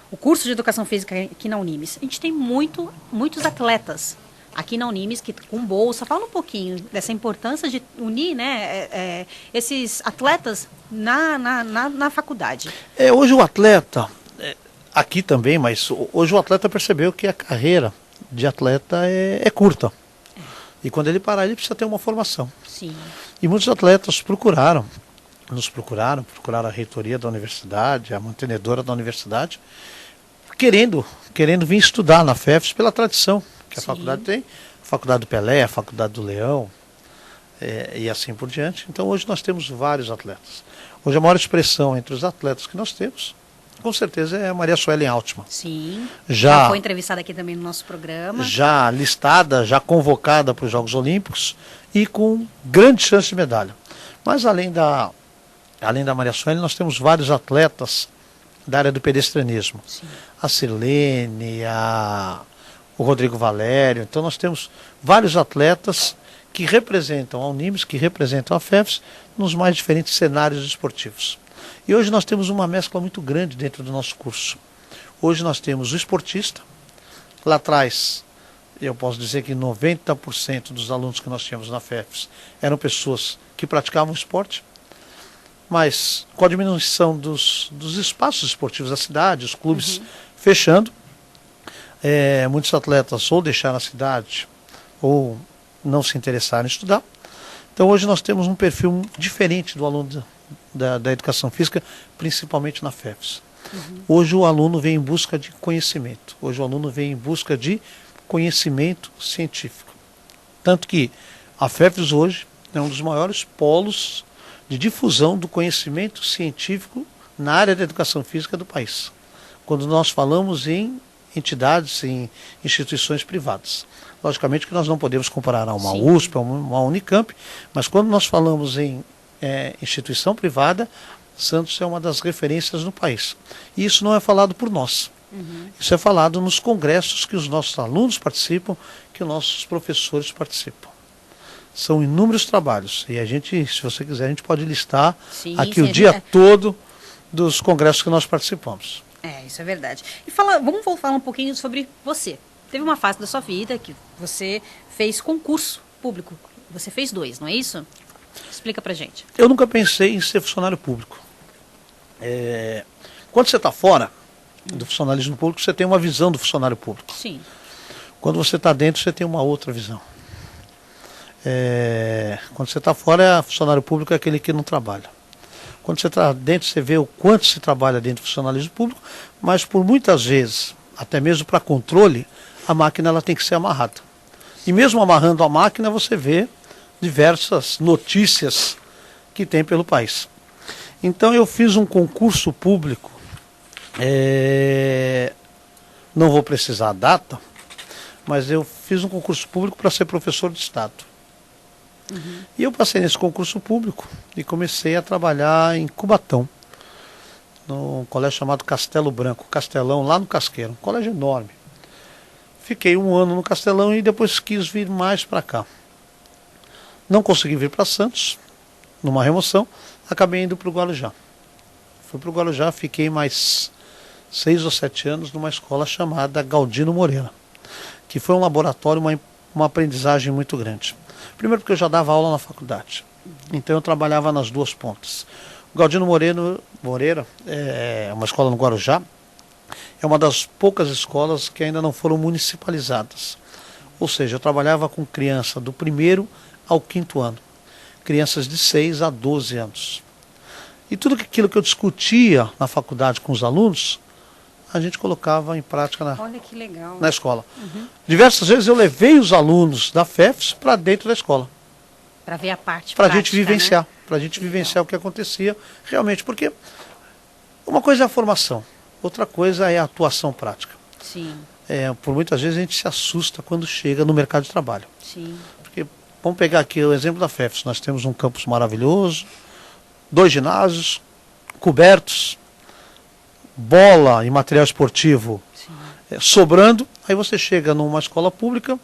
o curso de Educação Física aqui na Unimes. A gente tem muitos atletas, aqui na Unimes, que com bolsa. Fala um pouquinho dessa importância de unir, né, esses atletas na faculdade. Hoje o atleta, aqui também, mas hoje o atleta percebeu que a carreira de atleta é curta. E quando ele parar, ele precisa ter uma formação. Sim. E muitos atletas procuraram a reitoria da universidade, a mantenedora da universidade, querendo vir estudar na FEFES pela tradição que a faculdade tem, a faculdade do Pelé, a faculdade do Leão, e assim por diante. Então hoje nós temos vários atletas. Hoje a maior expressão entre os atletas que nós temos, com certeza, é a Maria Suelen Altman. Sim, já foi entrevistada aqui também no nosso programa. Já listada, já convocada para os Jogos Olímpicos e com grande chance de medalha. Mas além da Maria Suelen, nós temos vários atletas da área do pedestrianismo. Sim. A Sirlene, o Rodrigo Valério. Então nós temos vários atletas que representam a Unimes, que representam a FEFES nos mais diferentes cenários esportivos. E hoje nós temos uma mescla muito grande dentro do nosso curso. Hoje nós temos o esportista. Lá atrás, eu posso dizer que 90% dos alunos que nós tínhamos na FEFES eram pessoas que praticavam esporte. Mas com a diminuição dos espaços esportivos da cidade, os clubes fechando, muitos atletas ou deixaram a cidade ou não se interessaram em estudar. Então hoje nós temos um perfil diferente do aluno da educação física, principalmente na FEFES. Hoje o aluno vem em busca de conhecimento. Hoje o aluno vem em busca de conhecimento científico. Tanto que a FEFES hoje é um dos maiores polos de difusão do conhecimento científico na área da educação física do país. Quando nós falamos em entidades, em instituições privadas. Logicamente que nós não podemos comparar a uma USP, a uma Unicamp, mas quando nós falamos em instituição privada, Santos é uma das referências no país. E isso não é falado por nós. Isso é falado nos congressos que os nossos alunos participam, que os nossos professores participam. São inúmeros trabalhos. E a gente, se você quiser, a gente pode listar aqui o dia todo dos congressos que nós participamos. Isso é verdade. E vamos falar um pouquinho sobre você. Teve uma fase da sua vida que você fez concurso público. Você fez 2, não é isso? Explica pra gente. Eu nunca pensei em ser funcionário público. Quando você está fora do funcionalismo público, você tem uma visão do funcionário público. Sim. Quando você está dentro, você tem uma outra visão. Quando você está fora, funcionário público é aquele que não trabalha. Quando você está dentro, você vê o quanto se trabalha dentro do funcionalismo público, mas por muitas vezes, até mesmo para controle, a máquina ela tem que ser amarrada. E mesmo amarrando a máquina, você vê diversas notícias que tem pelo país. Então eu fiz um concurso público, não vou precisar a data, mas eu fiz um concurso público para ser professor de Estado. E eu passei nesse concurso público e comecei a trabalhar em Cubatão, num colégio chamado Castelo Branco, Castelão, lá no Casqueiro, um colégio enorme. Fiquei 1 ano no Castelão e depois quis vir mais para cá. Não consegui vir para Santos, numa remoção, acabei indo para o Guarujá. Fui para o Guarujá, fiquei mais 6 ou 7 anos numa escola chamada Galdino Moreira, que foi um laboratório, uma aprendizagem muito grande. Primeiro porque eu já dava aula na faculdade, então eu trabalhava nas duas pontas. O Galdino Moreira é uma escola no Guarujá, é uma das poucas escolas que ainda não foram municipalizadas. Ou seja, eu trabalhava com criança do 1º ao 5º ano, crianças de 6 a 12 anos. E tudo aquilo que eu discutia na faculdade com os alunos, a gente colocava em prática Olha que legal. Na escola. Diversas vezes eu levei os alunos da FEFES para dentro da escola. Para ver a parte Para a prática, gente vivenciar. né? Para a gente vivenciar o que acontecia realmente. Porque uma coisa é a formação, outra coisa é a atuação prática. Sim. Por muitas vezes a gente se assusta quando chega no mercado de trabalho. Sim. Porque, vamos pegar aqui o exemplo da FEFES. Nós temos um campus maravilhoso, 2 ginásios, cobertos, bola e material esportivo sobrando. Aí você chega numa escola pública,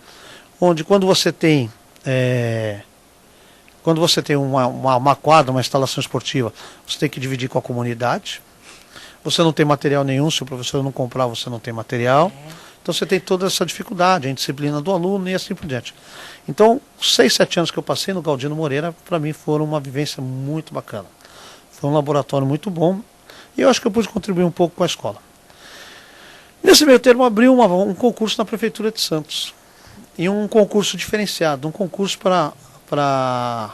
onde quando você tem uma quadra, uma instalação esportiva, você tem que dividir com a comunidade. Você não tem material nenhum, se o professor não comprar, você não tem material. Então você tem toda essa dificuldade, a indisciplina do aluno e assim por diante. Então, 6, 7 anos que eu passei no Galdino Moreira, para mim foram uma vivência muito bacana. Foi um laboratório muito bom e eu acho que eu pude contribuir um pouco com a escola. Nesse meio termo, abriu um concurso na Prefeitura de Santos. E um concurso diferenciado, um concurso para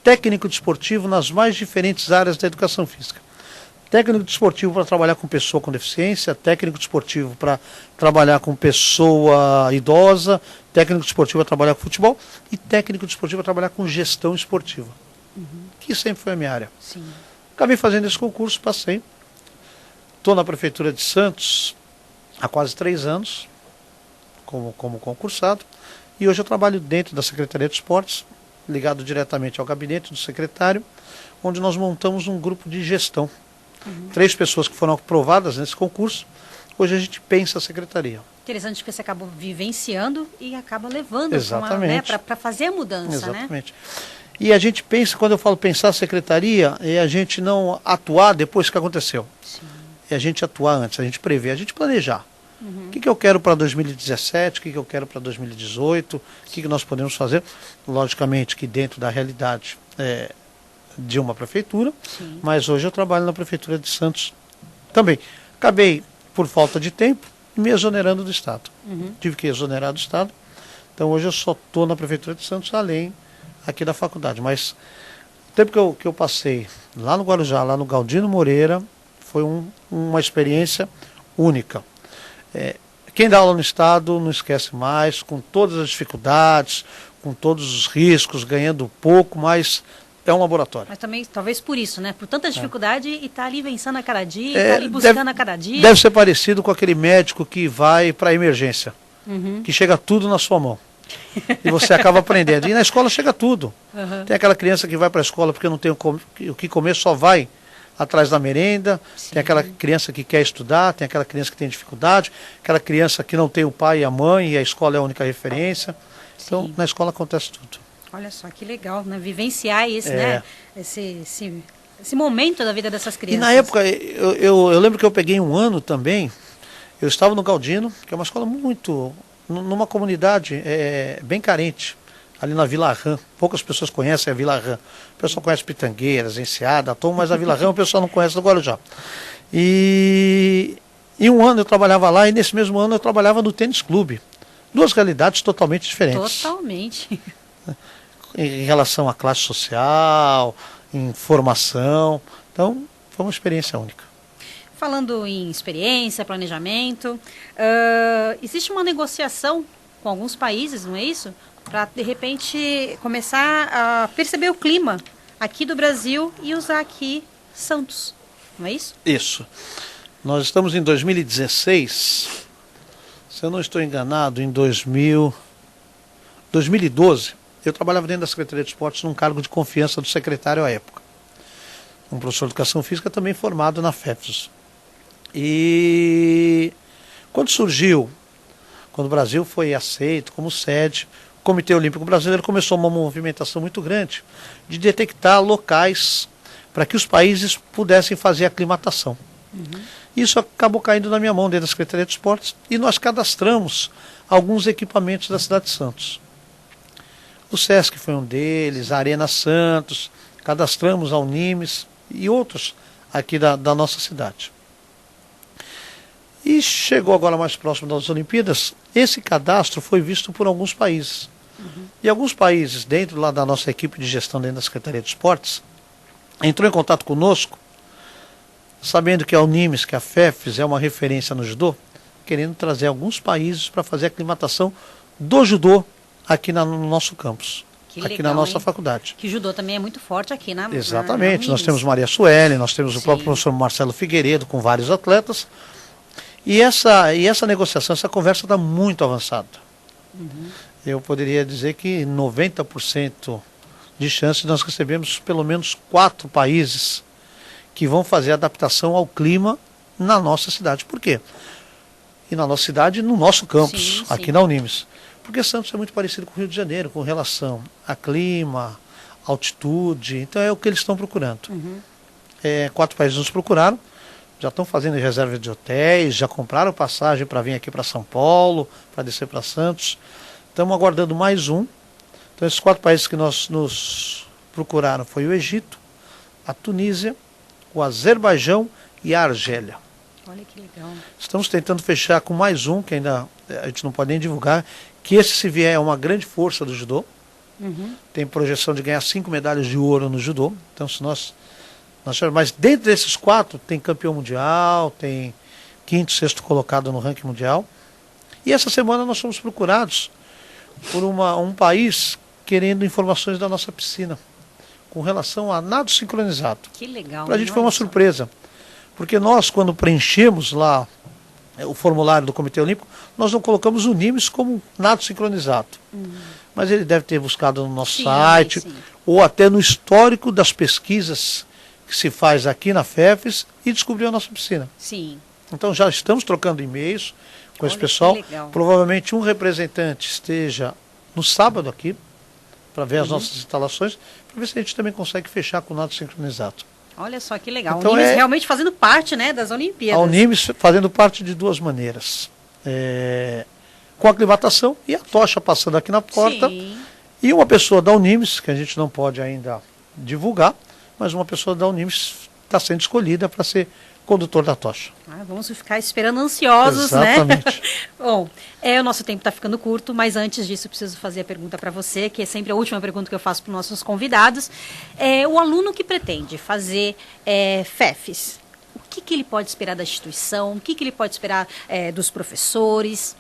técnico desportivo nas mais diferentes áreas da educação física. Técnico desportivo para trabalhar com pessoa com deficiência, técnico desportivo para trabalhar com pessoa idosa, técnico desportivo para trabalhar com futebol e técnico desportivo para trabalhar com gestão esportiva, que sempre foi a minha área. Sim. Acabei fazendo esse concurso, passei. Estou na Prefeitura de Santos há quase 3 anos, como concursado, e hoje eu trabalho dentro da Secretaria de Esportes, ligado diretamente ao gabinete do secretário, onde nós montamos um grupo de gestão. 3 pessoas que foram aprovadas nesse concurso. Hoje a gente pensa a secretaria. Interessante que você acabou vivenciando e acaba levando para fazer a mudança. Exatamente. Né? E a gente pensa, quando eu falo pensar a secretaria, é a gente não atuar depois que aconteceu. Sim. É a gente atuar antes, a gente prever, a gente planejar. O que eu quero para 2017, o que eu quero para 2018, o que nós podemos fazer. Logicamente que dentro da realidade de uma prefeitura, sim, mas hoje eu trabalho na Prefeitura de Santos também. Acabei, por falta de tempo, me exonerando do Estado. Tive que exonerar do Estado, então hoje eu só estou na Prefeitura de Santos, além aqui da faculdade. Mas o tempo que eu passei lá no Guarujá, lá no Galdino Moreira, foi uma experiência única. Quem dá aula no Estado não esquece mais, com todas as dificuldades, com todos os riscos, ganhando pouco, mas é um laboratório. Mas também, talvez por isso, né? Por tanta dificuldade e tá ali vencendo a cada dia, tá ali buscando a cada dia. Deve ser parecido com aquele médico que vai para a emergência, que chega tudo na sua mão. E você acaba aprendendo. E na escola chega tudo. Tem aquela criança que vai para a escola porque não tem o que comer, só vai atrás da merenda. Sim. Tem aquela criança que quer estudar, tem aquela criança que tem dificuldade, aquela criança que não tem o pai e a mãe e a escola é a única referência. Então, na escola acontece tudo. Olha só, que legal, né? Vivenciar isso, né? Esse momento da vida dessas crianças. E na época, eu lembro que eu peguei um ano também, eu estava no Galdino, que é uma escola numa comunidade bem carente, ali na Vila Rã. Poucas pessoas conhecem a Vila Rã. O pessoal conhece Pitangueiras, Enseada, Tom, mas a Vila Rã o pessoal não conhece do Guarujá. E um ano eu trabalhava lá, e nesse mesmo ano eu trabalhava no tênis clube. 2 realidades totalmente diferentes. Totalmente. Em relação à classe social, em formação. Então, foi uma experiência única. Falando em experiência, planejamento, existe uma negociação com alguns países, não é isso? Para, de repente, começar a perceber o clima aqui do Brasil e usar aqui Santos, não é isso? Isso. Nós estamos em 2016, se eu não estou enganado, em 2012, eu trabalhava dentro da Secretaria de Esportes num cargo de confiança do secretário à época. Um professor de Educação Física também formado na FEFES. E quando o Brasil foi aceito como sede, o Comitê Olímpico Brasileiro começou uma movimentação muito grande de detectar locais para que os países pudessem fazer aclimatação. Isso acabou caindo na minha mão dentro da Secretaria de Esportes e nós cadastramos alguns equipamentos da cidade de Santos. O Sesc foi um deles, a Arena Santos, cadastramos a Unimes e outros aqui da nossa cidade. E chegou agora mais próximo das Olimpíadas, esse cadastro foi visto por alguns países. E alguns países, dentro lá da nossa equipe de gestão dentro da Secretaria de Esportes, entrou em contato conosco, sabendo que a Unimes, que a FEFES é uma referência no judô, querendo trazer alguns países para fazer a aclimatação do judô aqui no nosso campus, aqui na nossa faculdade. Que judô também é muito forte aqui na Exatamente, nós temos Maria Sueli, nós temos o próprio professor Marcelo Figueiredo com vários atletas. E essa negociação, essa conversa está muito avançada. Eu poderia dizer que 90% de chance de nós recebemos pelo menos 4 países que vão fazer adaptação ao clima na nossa cidade. Por quê? E na nossa cidade, no nosso campus, aqui na Unimes. Porque Santos é muito parecido com o Rio de Janeiro, com relação a clima, altitude, então é o que eles estão procurando. 4 países nos procuraram, já estão fazendo reserva de hotéis, já compraram passagem para vir aqui para São Paulo, para descer para Santos. Estamos aguardando mais um. Então, esses 4 países que nos procuraram foi o Egito, a Tunísia, o Azerbaijão e a Argélia. Olha que legal. Estamos tentando fechar com mais um, que ainda a gente não pode nem divulgar, que esse, se vier, é uma grande força do judô. Tem projeção de ganhar 5 medalhas de ouro no judô. Então, se nós mas dentro desses 4, tem campeão mundial, tem 5º, 6º colocado no ranking mundial. E essa semana nós fomos procurados por um país querendo informações da nossa piscina, com relação a nado sincronizado. Que legal. Para a gente foi uma surpresa, porque nós, quando preenchemos lá o formulário do Comitê Olímpico, nós não colocamos o Nimes como nado sincronizado. Mas ele deve ter buscado no nosso site, ou até no histórico das pesquisas que se faz aqui na FEFES e descobriu a nossa piscina. Sim. Então já estamos trocando e-mails com esse pessoal. Provavelmente um representante esteja no sábado aqui, para ver as nossas instalações, para ver se a gente também consegue fechar com o nado sincronizado. Olha só que legal. Então, o Nimes realmente fazendo parte, né, das Olimpíadas. O Nimes fazendo parte de 2 maneiras. Com a aclimatação e a tocha passando aqui na porta. Sim. E uma pessoa da Unimes, que a gente não pode ainda divulgar, mas uma pessoa da Unimes está sendo escolhida para ser condutor da tocha. Vamos ficar esperando ansiosos, Exatamente. né? Bom, o nosso tempo está ficando curto, mas antes disso eu preciso fazer a pergunta para você, que é sempre a última pergunta que eu faço para os nossos convidados. O aluno que pretende fazer FEFES, o que ele pode esperar da instituição? O que ele pode esperar dos professores?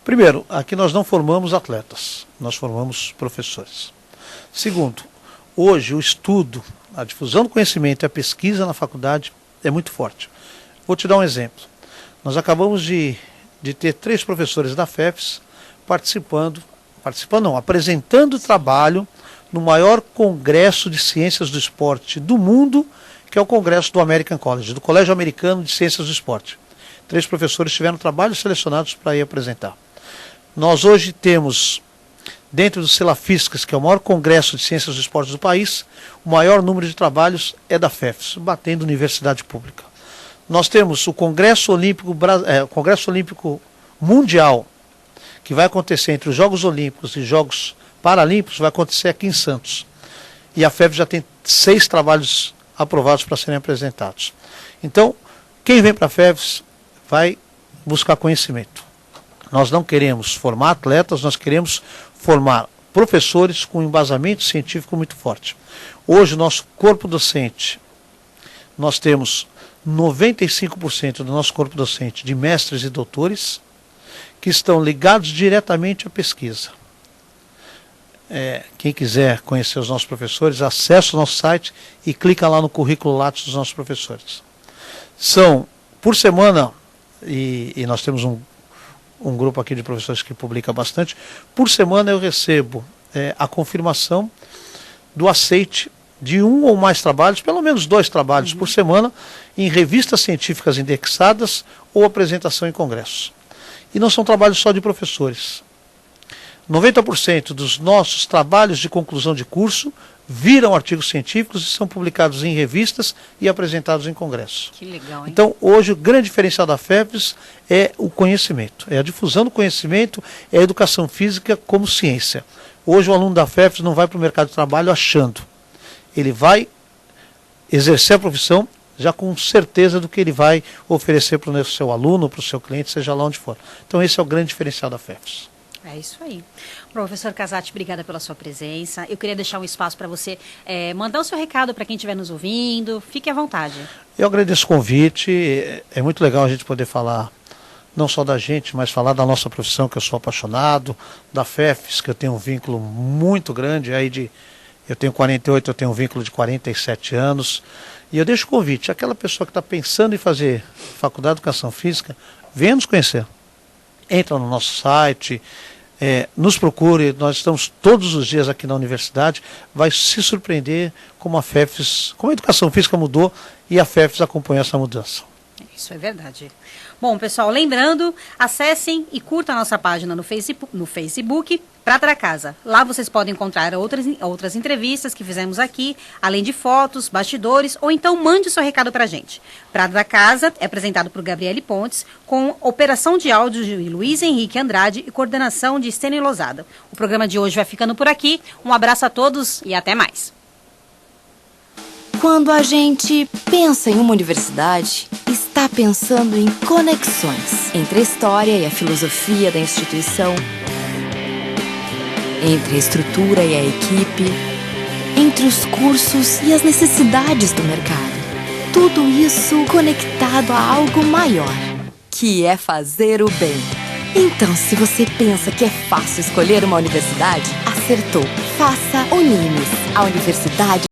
Primeiro, aqui nós não formamos atletas, nós formamos professores. Segundo, hoje o estudo, a difusão do conhecimento e a pesquisa na faculdade é muito forte. Vou te dar um exemplo. Nós acabamos de ter 3 professores da FEFES apresentando trabalho no maior congresso de ciências do esporte do mundo, que é o congresso do American College, do Colégio Americano de Ciências do Esporte. 3 professores tiveram trabalhos selecionados para ir apresentar. Nós hoje temos, dentro do Celafiscas, que é o maior congresso de ciências do esporte do país, o maior número de trabalhos é da FEFES, batendo universidade pública. Nós temos o Congresso Olímpico Mundial, que vai acontecer entre os Jogos Olímpicos e Jogos Paralímpicos, vai acontecer aqui em Santos. E a FEFES já tem 6 trabalhos aprovados para serem apresentados. Então, quem vem para a FEFES vai buscar conhecimento. Nós não queremos formar atletas, nós queremos formar professores com embasamento científico muito forte. Hoje, o nosso corpo docente, nós temos 95% do nosso corpo docente de mestres e doutores que estão ligados diretamente à pesquisa. Quem quiser conhecer os nossos professores, acessa o nosso site e clica lá no currículo Lattes dos nossos professores. São, por semana, e nós temos um grupo aqui de professores que publica bastante, por semana eu recebo a confirmação do aceite de 1 ou mais trabalhos, pelo menos 2 trabalhos por semana, em revistas científicas indexadas ou apresentação em congressos. E não são trabalhos só de professores. 90% dos nossos trabalhos de conclusão de curso viram artigos científicos e são publicados em revistas e apresentados em congressos. Que legal, hein? Então, hoje, o grande diferencial da FEFES é o conhecimento, é a difusão do conhecimento, é a educação física como ciência. Hoje, o aluno da FEFES não vai para o mercado de trabalho achando. Ele vai exercer a profissão já com certeza do que ele vai oferecer para o seu aluno, para o seu cliente, seja lá onde for. Então, esse é o grande diferencial da FEFES. É isso aí. Professor Casati, obrigada pela sua presença. Eu queria deixar um espaço para você mandar o seu recado para quem estiver nos ouvindo. Fique à vontade. Eu agradeço o convite. É muito legal a gente poder falar, não só da gente, mas falar da nossa profissão, que eu sou apaixonado, da FEFES, que eu tenho um vínculo muito grande. Eu tenho 48, eu tenho um vínculo de 47 anos. E eu deixo o convite. Aquela pessoa que está pensando em fazer faculdade de Educação Física, venha nos conhecer. Entra no nosso site, nos procure, nós estamos todos os dias aqui na universidade, vai se surpreender como a FEFES, como a Educação Física mudou e a FEFES acompanha essa mudança. Isso é verdade. Bom, pessoal, lembrando, acessem e curtam a nossa página no Facebook, Prata da Casa. Lá vocês podem encontrar outras entrevistas que fizemos aqui, além de fotos, bastidores, ou então mande o seu recado pra gente. Prata da Casa é apresentado por Gabriele Pontes, com operação de áudio de Luiz Henrique Andrade e coordenação de Stênio Lozada. O programa de hoje vai ficando por aqui. Um abraço a todos e até mais. Quando a gente pensa em uma universidade, está pensando em conexões entre a história e a filosofia da instituição, entre a estrutura e a equipe, entre os cursos e as necessidades do mercado. Tudo isso conectado a algo maior, que é fazer o bem. Então, se você pensa que é fácil escolher uma universidade, acertou. Faça Unimes, a universidade